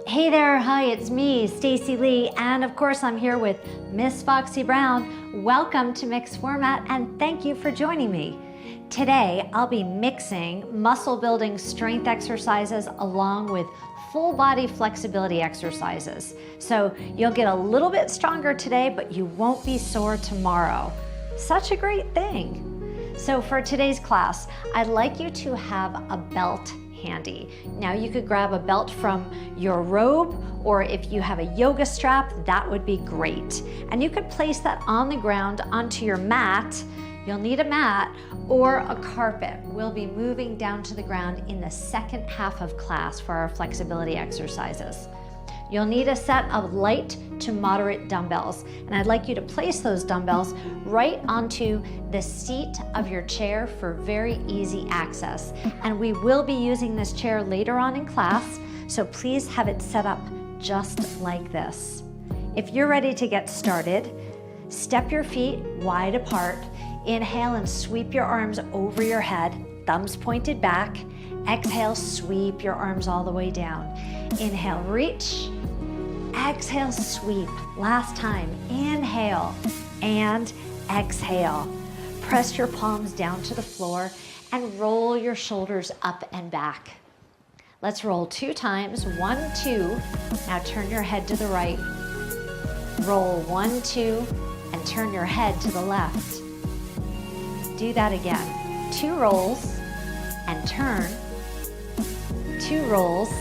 Hey there, hi, it's me, Stacey Lei, and of course I'm here with Miss Foxy Brown. Welcome to Mixed Format and thank you for joining me. Today I'll be mixing muscle building strength exercises along with full body flexibility exercises. So you'll get a little bit stronger today, but you won't be sore tomorrow. Such a great thing. So for today's class, I'd like you to have a belt handy. Now you could grab a belt from your robe, or if you have a yoga strap, that would be great. And you could place that on the ground onto your mat. You'll need a mat or a carpet. We'll be moving down to the ground in the second half of class for our flexibility exercises. You'll need a set of light to moderate dumbbells, and I'd like you to place those dumbbells right onto the seat of your chair for very easy access. And we will be using this chair later on in class, so please have it set up just like this. If you're ready to get started, step your feet wide apart, inhale and sweep your arms over your head, thumbs pointed back. Exhale, sweep your arms all the way down. Inhale, reach. Exhale, sweep. Last time, inhale and exhale. Press your palms down to the floor and roll your shoulders up and back. Let's roll 2 times, 1, 2. Now turn your head to the right. Roll 1, 2, and turn your head to the left. Do that again. 2 rolls and turn. 2 rolls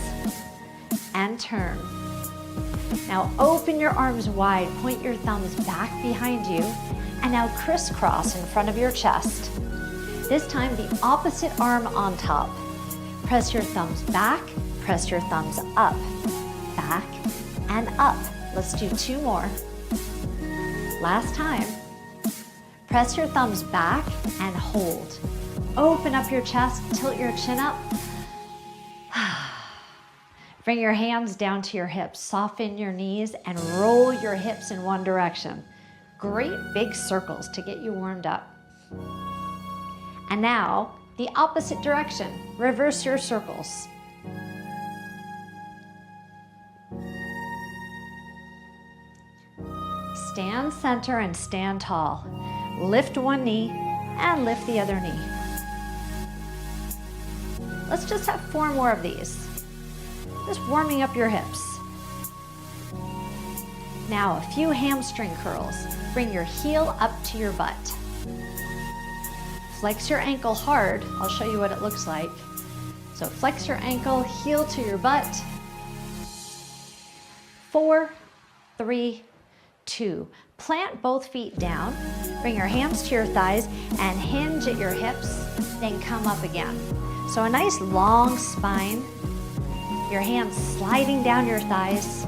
and turn. Now open your arms wide, point your thumbs back behind you, and now crisscross in front of your chest. This time the opposite arm on top. Press your thumbs back, press your thumbs up, back and up. Let's do 2 more. Last time. Press your thumbs back and hold. Open up your chest, tilt your chin up. Bring your hands down to your hips, soften your knees, and roll your hips in one direction. Great big circles to get you warmed up. And now, the opposite direction. Reverse your circles. Stand center and stand tall. Lift one knee and lift the other knee. Let's just have 4 more of these. Just warming up your hips. Now a few hamstring curls. Bring your heel up to your butt. Flex your ankle hard. I'll show you what it looks like. So flex your ankle, heel to your butt. 4, 3, 2. Plant both feet down. Bring your hands to your thighs and hinge at your hips, then come up again. So a nice long spine. Your hands sliding down your thighs.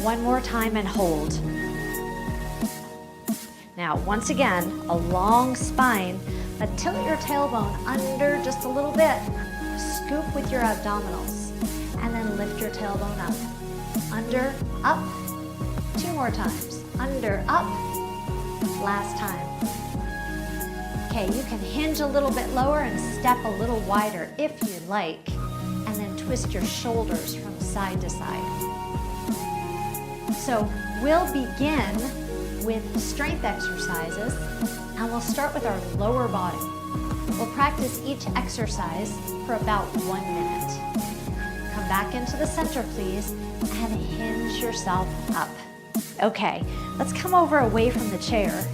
1 more time and hold. Now, once again, a long spine, but tilt your tailbone under just a little bit. Scoop with your abdominals, and then lift your tailbone up. Under, up. 2 more times. Under, up. Last time. Okay, you can hinge a little bit lower and step a little wider if you like. And then twist your shoulders from side to side. So we'll begin with strength exercises, and we'll start with our lower body. We'll practice each exercise for about 1 minute. Come back into the center, please, and hinge yourself up. Okay, let's come over away from the chair.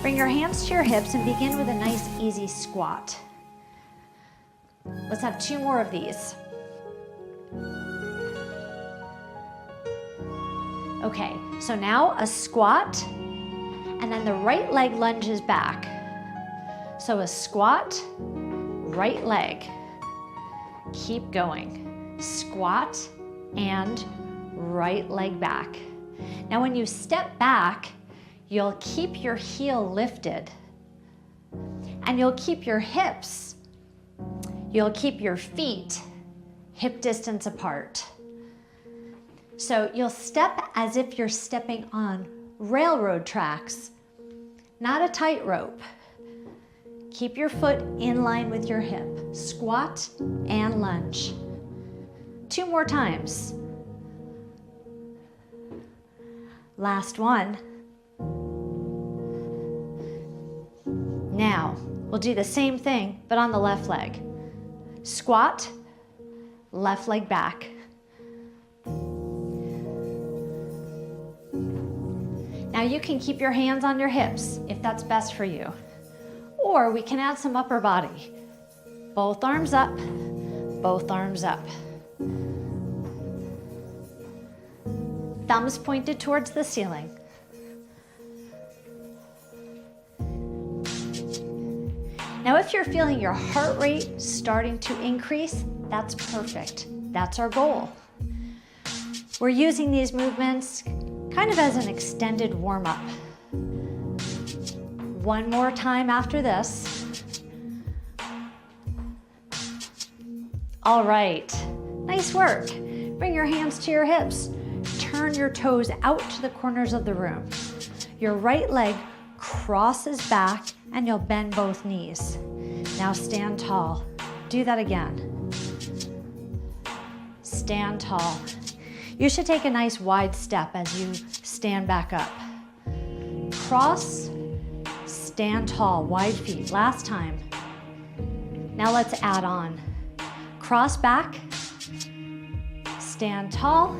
Bring your hands to your hips and begin with a nice easy squat. Let's have 2 more of these. Okay, so now a squat, and then the right leg lunges back. So a squat, right leg. Keep going. Squat and right leg back. Now when you step back, you'll keep your heel lifted, and you'll keep your hips. You'll keep your feet hip distance apart. So you'll step as if you're stepping on railroad tracks, not a tightrope. Keep your foot in line with your hip. Squat and lunge. 2 more times. Last one. Now, we'll do the same thing, but on the left leg. Squat, left leg back. Now you can keep your hands on your hips if that's best for you. Or we can add some upper body. Both arms up, both arms up. Thumbs pointed towards the ceiling. Now if you're feeling your heart rate starting to increase, that's perfect. That's our goal. We're using these movements kind of as an extended warm-up. One more time after this. All right, nice work. Bring your hands to your hips. Turn your toes out to the corners of the room. Your right leg crosses back and you'll bend both knees. Now stand tall. Do that again. Stand tall. You should take a nice wide step as you stand back up. Cross, stand tall, wide feet. Last time. Now let's add on. Cross back, stand tall,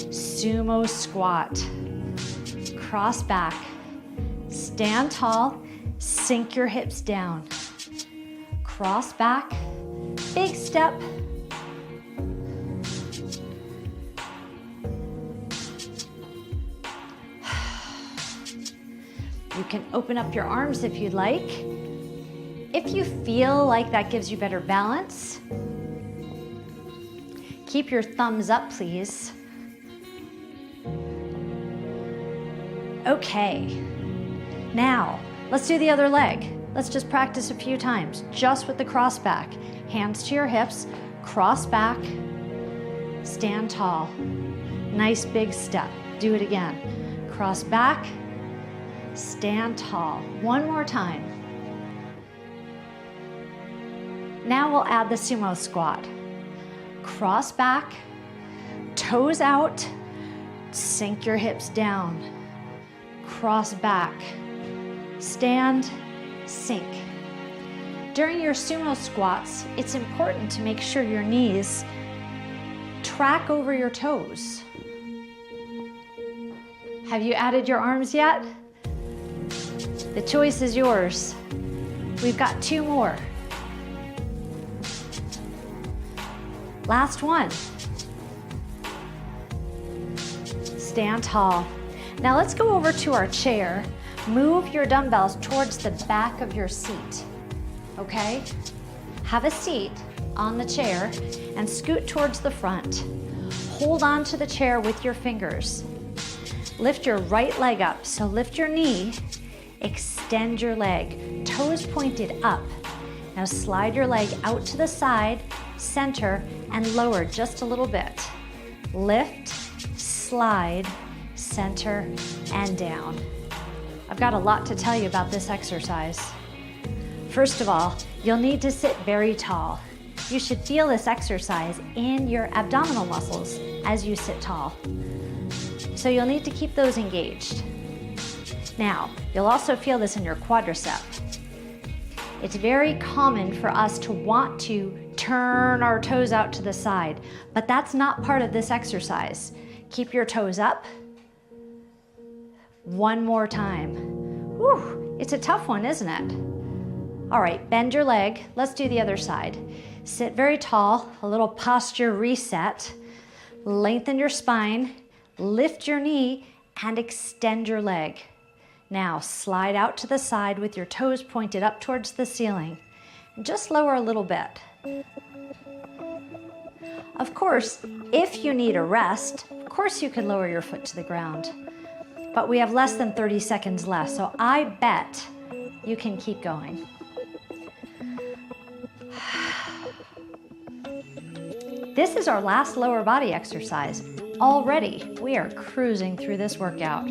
sumo squat. Cross back, stand tall, sink your hips down. Cross back, big step. You can open up your arms if you'd like. If you feel like that gives you better balance, keep your thumbs up, please. Okay, now let's do the other leg. Let's just practice a few times, just with the cross back. Hands to your hips, cross back, stand tall. Nice big step. Do it again. Cross back, stand tall. One more time. Now we'll add the sumo squat. Cross back, toes out, sink your hips down. Cross back, stand, sink. During your sumo squats, it's important to make sure your knees track over your toes. Have you added your arms yet? The choice is yours. We've got 2 more. Last one. Stand tall. Now let's go over to our chair. Move your dumbbells towards the back of your seat, okay? Have a seat on the chair and scoot towards the front. Hold on to the chair with your fingers. Lift your right leg up, so lift your knee, extend your leg, toes pointed up. Now slide your leg out to the side, center, and lower just a little bit. Lift, slide, center, and down. I've got a lot to tell you about this exercise. First of all, you'll need to sit very tall. You should feel this exercise in your abdominal muscles as you sit tall. So you'll need to keep those engaged. Now, you'll also feel this in your quadricep. It's very common for us to want to turn our toes out to the side, but that's not part of this exercise. Keep your toes up. One more time. Whew, it's a tough one, isn't it? All right, bend your leg. Let's do the other side. Sit very tall, a little posture reset. Lengthen your spine, lift your knee, and extend your leg. Now slide out to the side with your toes pointed up towards the ceiling. Just lower a little bit. Of course, if you need a rest, of course you can lower your foot to the ground. But we have less than 30 seconds left, so I bet you can keep going. This is our last lower body exercise. Already, we are cruising through this workout.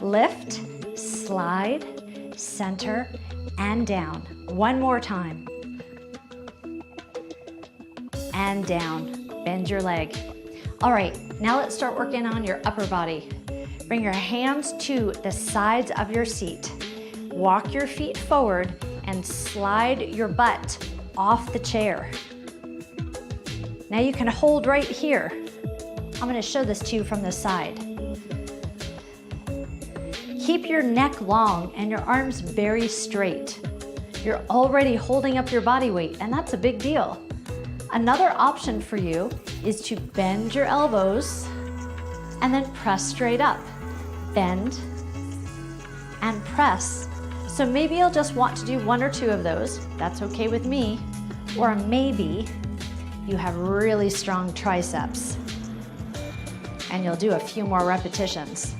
Lift, slide, center, and down. One more time. and down. Bend your leg. All right, now let's start working on your upper body. Bring your hands to the sides of your seat. Walk your feet forward and slide your butt off the chair. Now you can hold right here. I'm gonna show this to you from the side. Keep your neck long and your arms very straight. You're already holding up your body weight, and that's a big deal. Another option for you is to bend your elbows and then press straight up. Bend and press. So maybe you'll just want to do 1 or 2 of those. That's okay with me. Or maybe you have really strong triceps and you'll do a few more repetitions.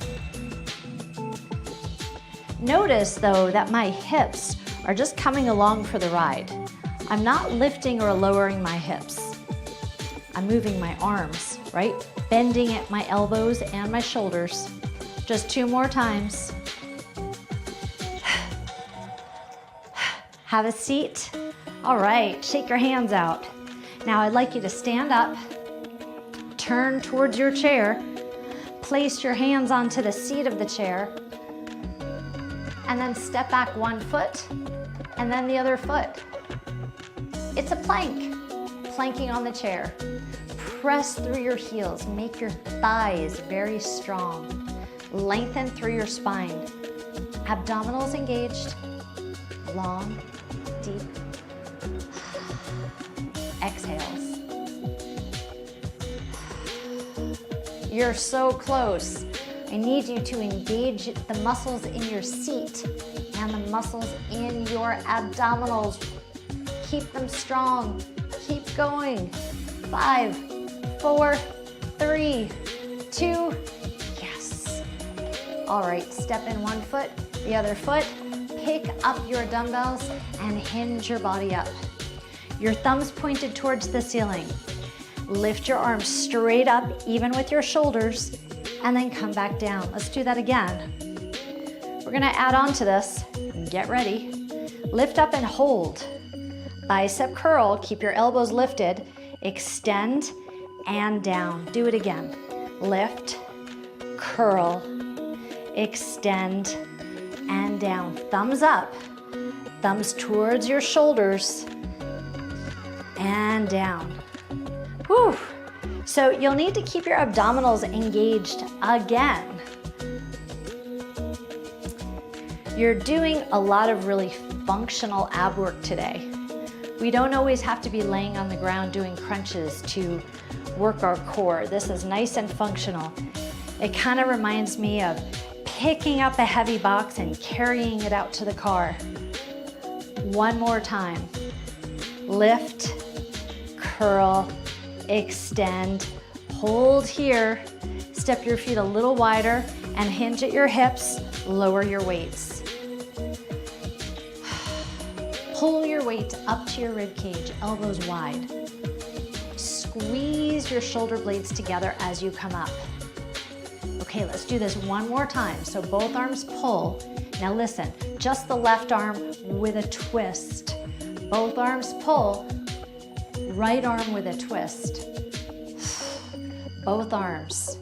Notice though that my hips are just coming along for the ride. I'm not lifting or lowering my hips. I'm moving my arms, right? Bending at my elbows and my shoulders. Just 2 more times. Have a seat. All right, shake your hands out. Now I'd like you to stand up, turn towards your chair, place your hands onto the seat of the chair, and then step back 1 foot, and then the other foot. It's a plank, planking on the chair. Press through your heels, make your thighs very strong. Lengthen through your spine. Abdominals engaged, long, deep. Exhales. You're so close. I need you to engage the muscles in your seat and the muscles in your abdominals. Keep them strong. Keep going. 5, 4, 3, 2, yes. All right, step in 1 foot, the other foot. Pick up your dumbbells and hinge your body up. Your thumbs pointed towards the ceiling. Lift your arms straight up, even with your shoulders, and then come back down. Let's do that again. We're gonna add on to this. Get ready. Lift up and hold. Bicep curl, keep your elbows lifted. Extend and down. Do it again. Lift, curl, extend, and down. Thumbs up, thumbs towards your shoulders, and down. Whew. So you'll need to keep your abdominals engaged again. You're doing a lot of really functional ab work today. We don't always have to be laying on the ground doing crunches to work our core. This is nice and functional. It kind of reminds me of picking up a heavy box and carrying it out to the car. 1 more time. Lift, curl, extend, hold here. Step your feet a little wider and hinge at your hips. Lower your weights. Pull your weight up to your rib cage, elbows wide. Squeeze your shoulder blades together as you come up. Okay, let's do this 1 more time. So both arms pull. Now listen, just the left arm with a twist. Both arms pull, right arm with a twist. Both arms.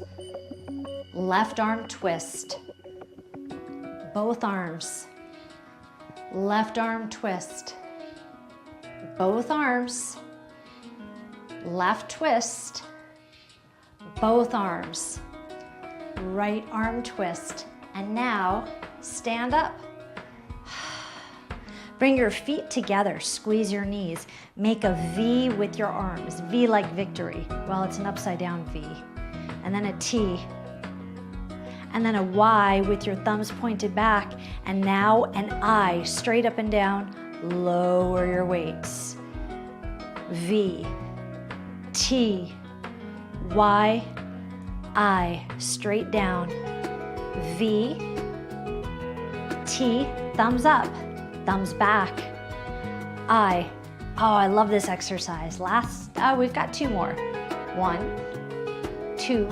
Left arm twist. Both arms. Left arm twist. Both arms. Left twist. Both arms. Right arm twist. And now stand up. Bring your feet together, squeeze your knees. Make a V with your arms, V like victory. Well, it's an upside down V. And then a T. And then a Y with your thumbs pointed back. And now an I, straight up and down. Lower your weights. V, T, Y, I, straight down. V, T, thumbs up, thumbs back. I. Oh, I love this exercise. We've got 2 more. 1, 2,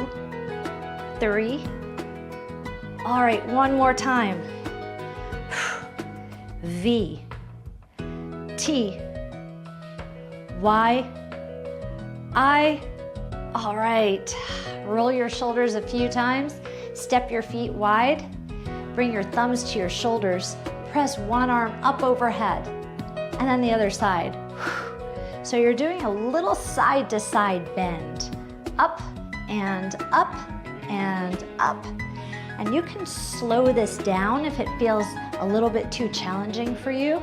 3. All right, 1 more time. V, T, Y, All right. Roll your shoulders a few times. Step your feet wide. Bring your thumbs to your shoulders. Press one arm up overhead. And then the other side. So you're doing a little side to side bend. Up and up and up. And you can slow this down if it feels a little bit too challenging for you.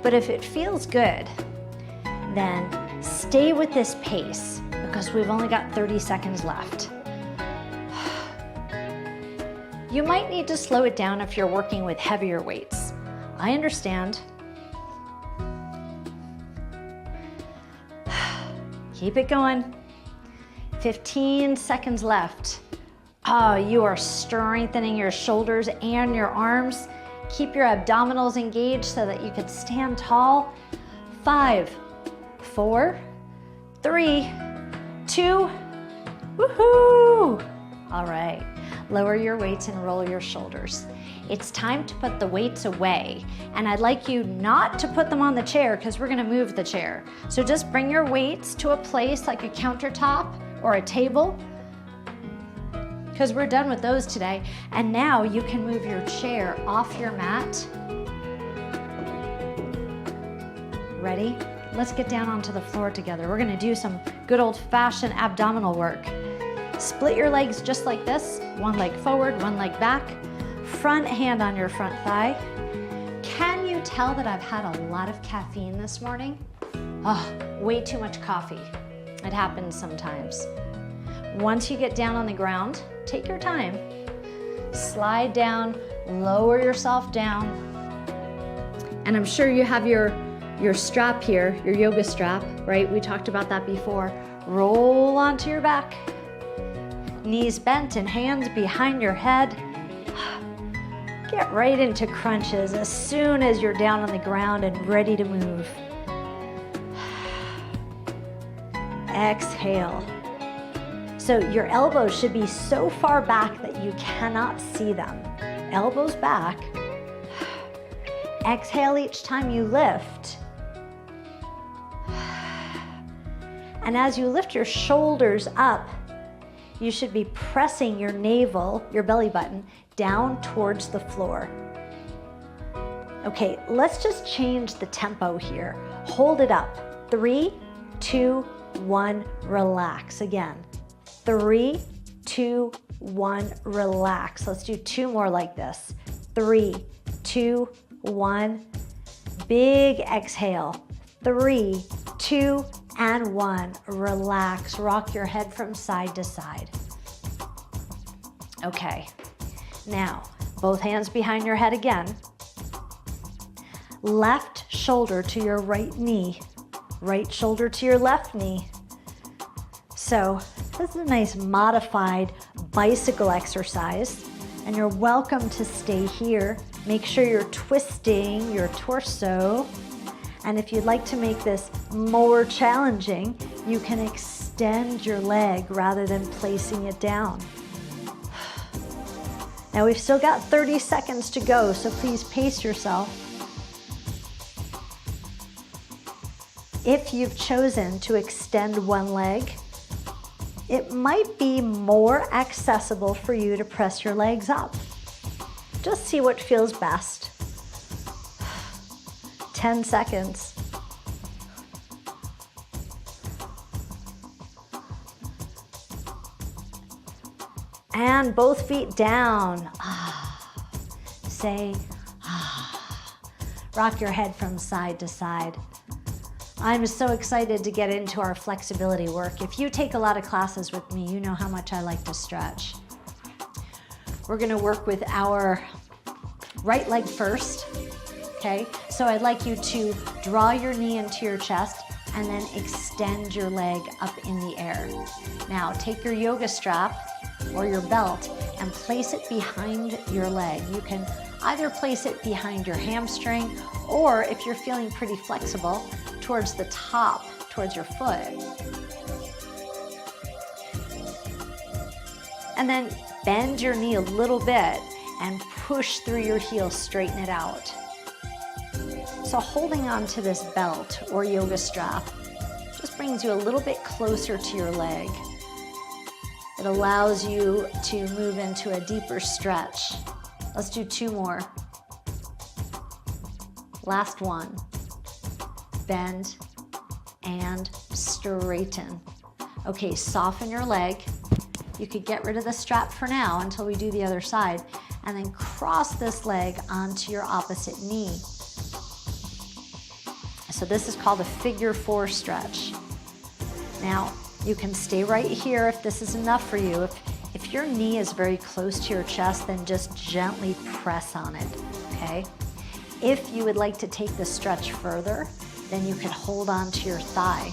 But if it feels good, then stay with this pace because we've only got 30 seconds left. You might need to slow it down if you're working with heavier weights. I understand. Keep it going. 15 seconds left. Oh, you are strengthening your shoulders and your arms. Keep your abdominals engaged so that you can stand tall. 5, 4, 3, 2, woohoo! All right, lower your weights and roll your shoulders. It's time to put the weights away, and I'd like you not to put them on the chair because we're gonna move the chair. So just bring your weights to a place like a countertop or a table, because we're done with those today. And now you can move your chair off your mat. Ready? Let's get down onto the floor together. We're gonna do some good old-fashioned abdominal work. Split your legs just like this. One leg forward, one leg back. Front hand on your front thigh. Can you tell that I've had a lot of caffeine this morning? Oh, way too much coffee. It happens sometimes. Once you get down on the ground, take your time. Slide down, lower yourself down. And I'm sure you have your strap here, your yoga strap, right? We talked about that before. Roll onto your back. Knees bent and hands behind your head. Get right into crunches as soon as you're down on the ground and ready to move. Exhale. So your elbows should be so far back that you cannot see them. Elbows back. Exhale each time you lift. And as you lift your shoulders up, you should be pressing your navel, your belly button, down towards the floor. Okay, let's just change the tempo here. Hold it up. 3, 2, 1, relax. Again. 3, 2, 1, relax. Let's do 2 more like this. 3, 2, 1, big exhale. 3, 2, and 1, relax. Rock your head from side to side. Okay, now both hands behind your head again. Left shoulder to your right knee. Right shoulder to your left knee. So this is a nice modified bicycle exercise, and you're welcome to stay here. Make sure you're twisting your torso. And if you'd like to make this more challenging, you can extend your leg rather than placing it down. Now we've still got 30 seconds to go, so please pace yourself. If you've chosen to extend one leg, it might be more accessible for you to press your legs up. Just see what feels best. 10 seconds. And both feet down. Say, rock your head from side to side. I'm so excited to get into our flexibility work. If you take a lot of classes with me, you know how much I like to stretch. We're gonna work with our right leg first. Okay, so I'd like you to draw your knee into your chest and then extend your leg up in the air. Now take your yoga strap or your belt and place it behind your leg. You can either place it behind your hamstring, or if you're feeling pretty flexible, towards the top, towards your foot. And then bend your knee a little bit and push through your heel, straighten it out. So holding on to this belt or yoga strap, just brings you a little bit closer to your leg. It allows you to move into a deeper stretch. Let's do 2 more. Last one. Bend and straighten. Okay, soften your leg. You could get rid of the strap for now until we do the other side, and then cross this leg onto your opposite knee. So this is called a figure 4 stretch. Now, you can stay right here if this is enough for you. If your knee is very close to your chest, then just gently press on it, okay? If you would like to take the stretch further, then you can hold on to your thigh.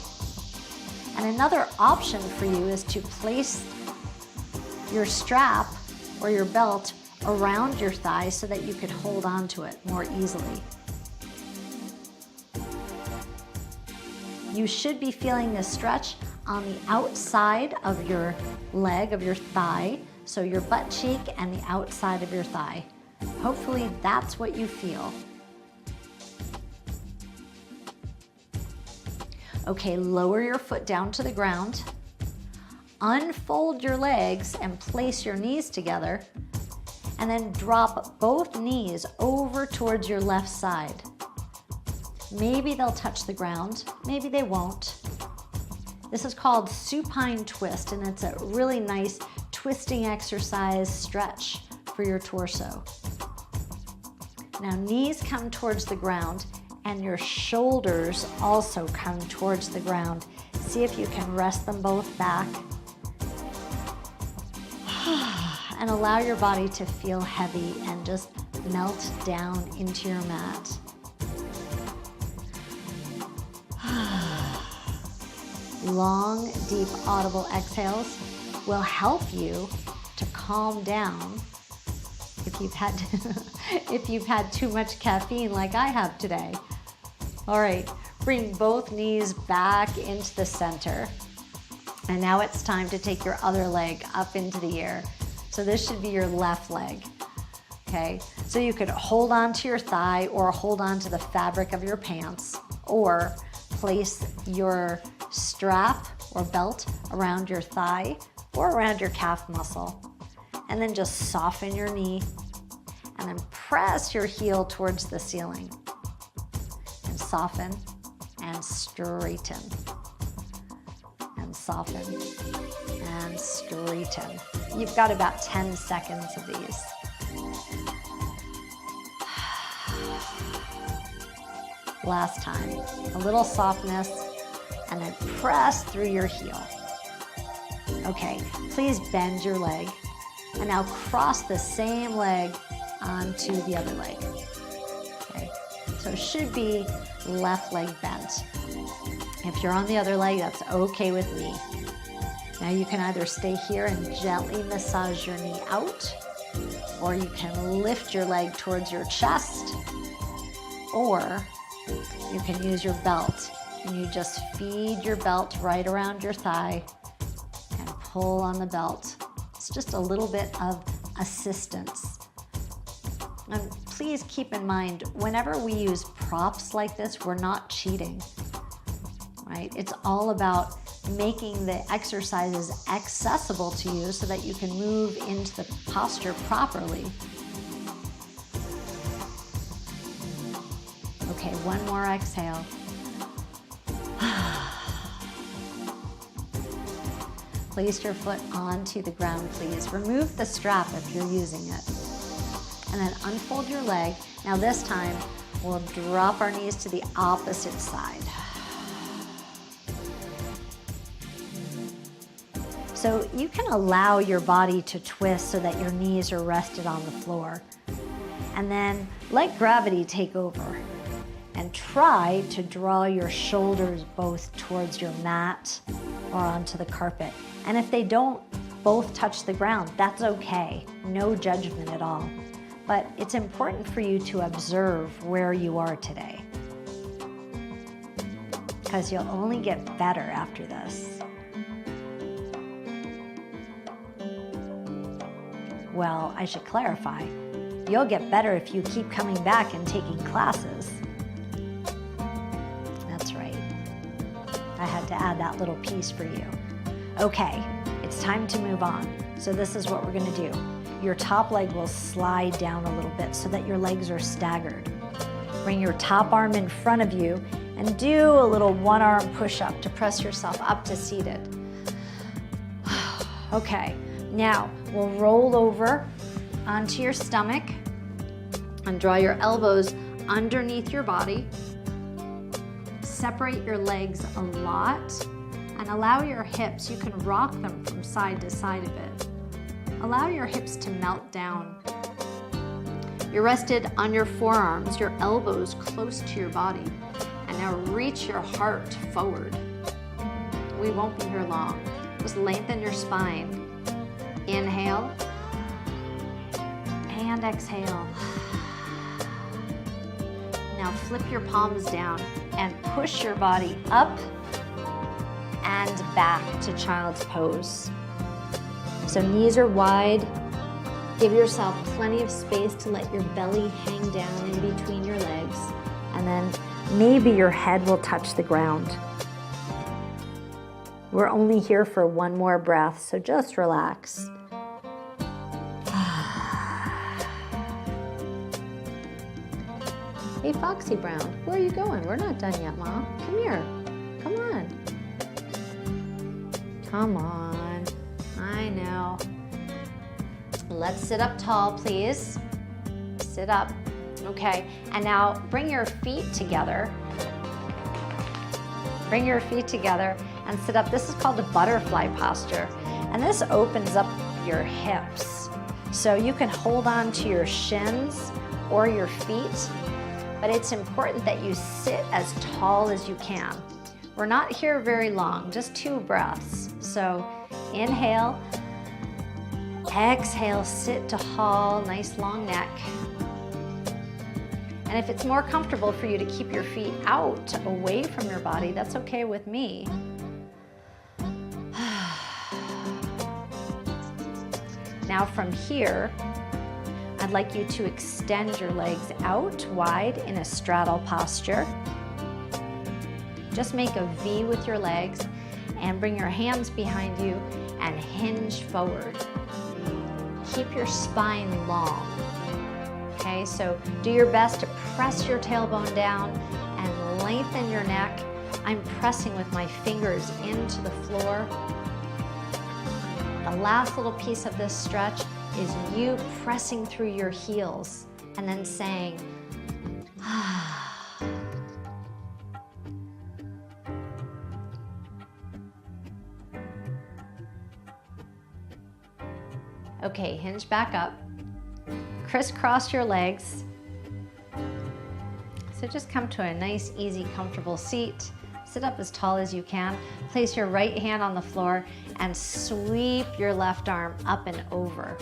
And another option for you is to place your strap or your belt around your thigh so that you could hold on to it more easily. You should be feeling this stretch on the outside of your leg, of your thigh, so your butt cheek and the outside of your thigh. Hopefully that's what you feel. Okay, lower your foot down to the ground, unfold your legs and place your knees together, and then drop both knees over towards your left side. Maybe they'll touch the ground, maybe they won't. This is called supine twist, and it's a really nice twisting exercise stretch for your torso. Now knees come towards the ground and your shoulders also come towards the ground. See if you can rest them both back. And allow your body to feel heavy and just melt down into your mat. Long, deep, audible exhales will help you to calm down if you've had too much caffeine like I have today. All right, bring both knees back into the center. And now it's time to take your other leg up into the air. So this should be your left leg, okay? So you could hold on to your thigh or hold on to the fabric of your pants, or place your strap or belt around your thigh or around your calf muscle. And then just soften your knee and then press your heel towards the ceiling. And soften and straighten. And soften and straighten. You've got about 10 seconds of these. Last time, a little softness, and then press through your heel. Okay, please bend your leg, and now cross the same leg onto the other leg. Okay, so it should be left leg bent. If you're on the other leg, that's okay with me. Now you can either stay here and gently massage your knee out, or you can lift your leg towards your chest, or you can use your belt and you just feed your belt right around your thigh and pull on the belt. It's just a little bit of assistance. And please keep in mind, whenever we use props like this, we're not cheating, right? It's all about making the exercises accessible to you so that you can move into the posture properly. Okay, one more exhale. Place your foot onto the ground, please. Remove the strap if you're using it. And then unfold your leg. Now this time, we'll drop our knees to the opposite side. So you can allow your body to twist so that your knees are rested on the floor. And then let gravity take over. And try to draw your shoulders both towards your mat or onto the carpet. And if they don't both touch the ground, that's okay. No judgment at all. But it's important for you to observe where you are today, because you'll only get better after this. Well, I should clarify. You'll get better if you keep coming back and taking classes. That's right. I had to add add that little piece for you. Okay, it's time to move on. So this is what we're gonna do. Your top leg will slide down a little bit so that your legs are staggered. Bring your top arm in front of you and do a little one arm push-up to press yourself up to seated. Okay, now we'll roll over onto your stomach and draw your elbows underneath your body. Separate your legs a lot and allow your hips, you can rock them from side to side a bit. Allow your hips to melt down. You're rested on your forearms, your elbows close to your body. And now reach your heart forward. We won't be here long. Just lengthen your spine. Inhale and exhale. Now flip your palms down and push your body up and back to child's pose. So knees are wide. Give yourself plenty of space to let your belly hang down in between your legs. And then maybe your head will touch the ground. We're only here for one more breath, so just relax. Hey, Foxy Brown, where are you going? We're not done yet, Mom. Come here. Come on. Come on. I know. Let's sit up tall, please. Sit up. Okay, and now bring your feet together. Bring your feet together and sit up. This is called a butterfly posture. And this opens up your hips. So you can hold on to your shins or your feet, but it's important that you sit as tall as you can. We're not here very long, just 2 breaths. So inhale, exhale, sit tall, nice long neck. And if it's more comfortable for you to keep your feet out, away from your body, that's okay with me. Now from here, I'd like you to extend your legs out wide in a straddle posture. Just make a V with your legs and bring your hands behind you and hinge forward. Keep your spine long. Okay, so do your best to press your tailbone down and lengthen your neck. I'm pressing with my fingers into the floor. The last little piece of this stretch is you pressing through your heels and then saying, ah. Okay, hinge back up. Crisscross your legs. So just come to a nice, easy, comfortable seat. Sit up as tall as you can. Place your right hand on the floor and sweep your left arm up and over.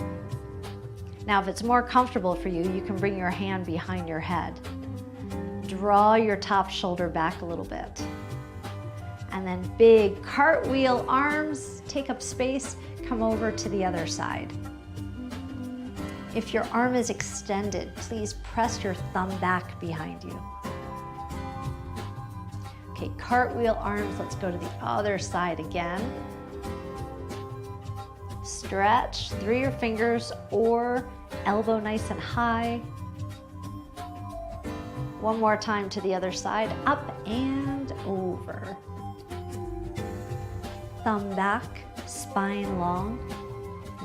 Now, if it's more comfortable for you, you can bring your hand behind your head. Draw your top shoulder back a little bit. And then big cartwheel arms, take up space, come over to the other side. If your arm is extended, please press your thumb back behind you. Okay, cartwheel arms, let's go to the other side again. Stretch through your fingers or elbow nice and high. One more time to the other side, up and over. Thumb back, spine long.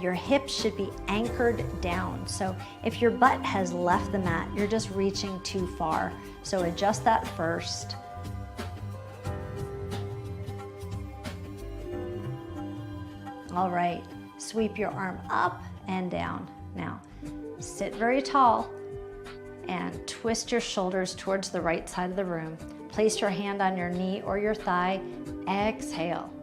Your hips should be anchored down. So if your butt has left the mat, you're just reaching too far. So adjust that first. All right, sweep your arm up and down. Now, sit very tall and twist your shoulders towards the right side of the room. Place your hand on your knee or your thigh. Exhale.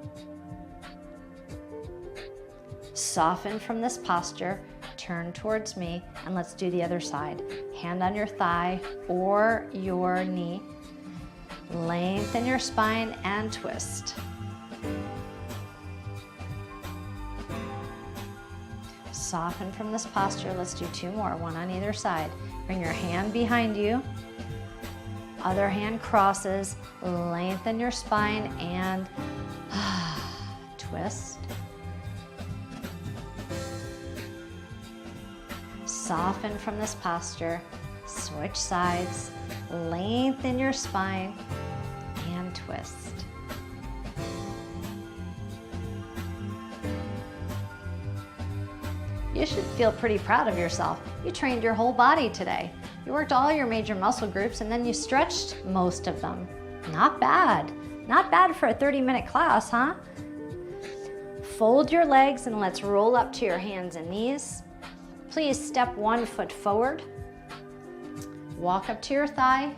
Soften from this posture, turn towards me, and let's do the other side. Hand on your thigh or your knee. Lengthen your spine and twist. Soften from this posture. Let's do 2 more, one on either side. Bring your hand behind you. Other hand crosses. Lengthen your spine and twist. Soften from this posture, switch sides, lengthen your spine, and twist. You should feel pretty proud of yourself. You trained your whole body today. You worked all your major muscle groups and then you stretched most of them. Not bad. Not bad for a 30-minute class, huh? Fold your legs and let's roll up to your hands and knees. Please step 1 foot forward. Walk up to your thigh.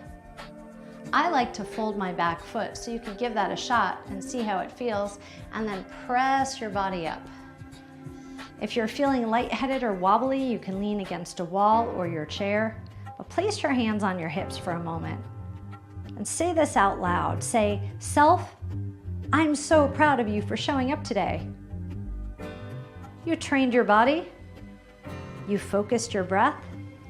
I like to fold my back foot so you can give that a shot and see how it feels, and then press your body up. If you're feeling lightheaded or wobbly, you can lean against a wall or your chair, but place your hands on your hips for a moment. And say this out loud. Say, "Self, I'm so proud of you for showing up today. You trained your body, you focused your breath,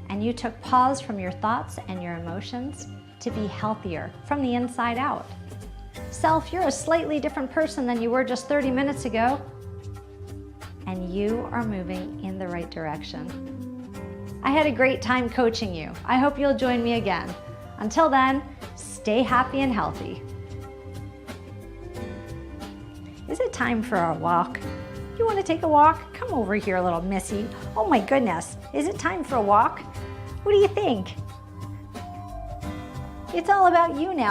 and you took pause from your thoughts and your emotions to be healthier from the inside out. Self, you're a slightly different person than you were just 30 minutes ago, and you are moving in the right direction." I had a great time coaching you. I hope you'll join me again. Until then, stay happy and healthy. Is it time for a walk? You want to take a walk? Come over here, little missy. Oh my goodness, is it time for a walk? What do you think? It's all about you now.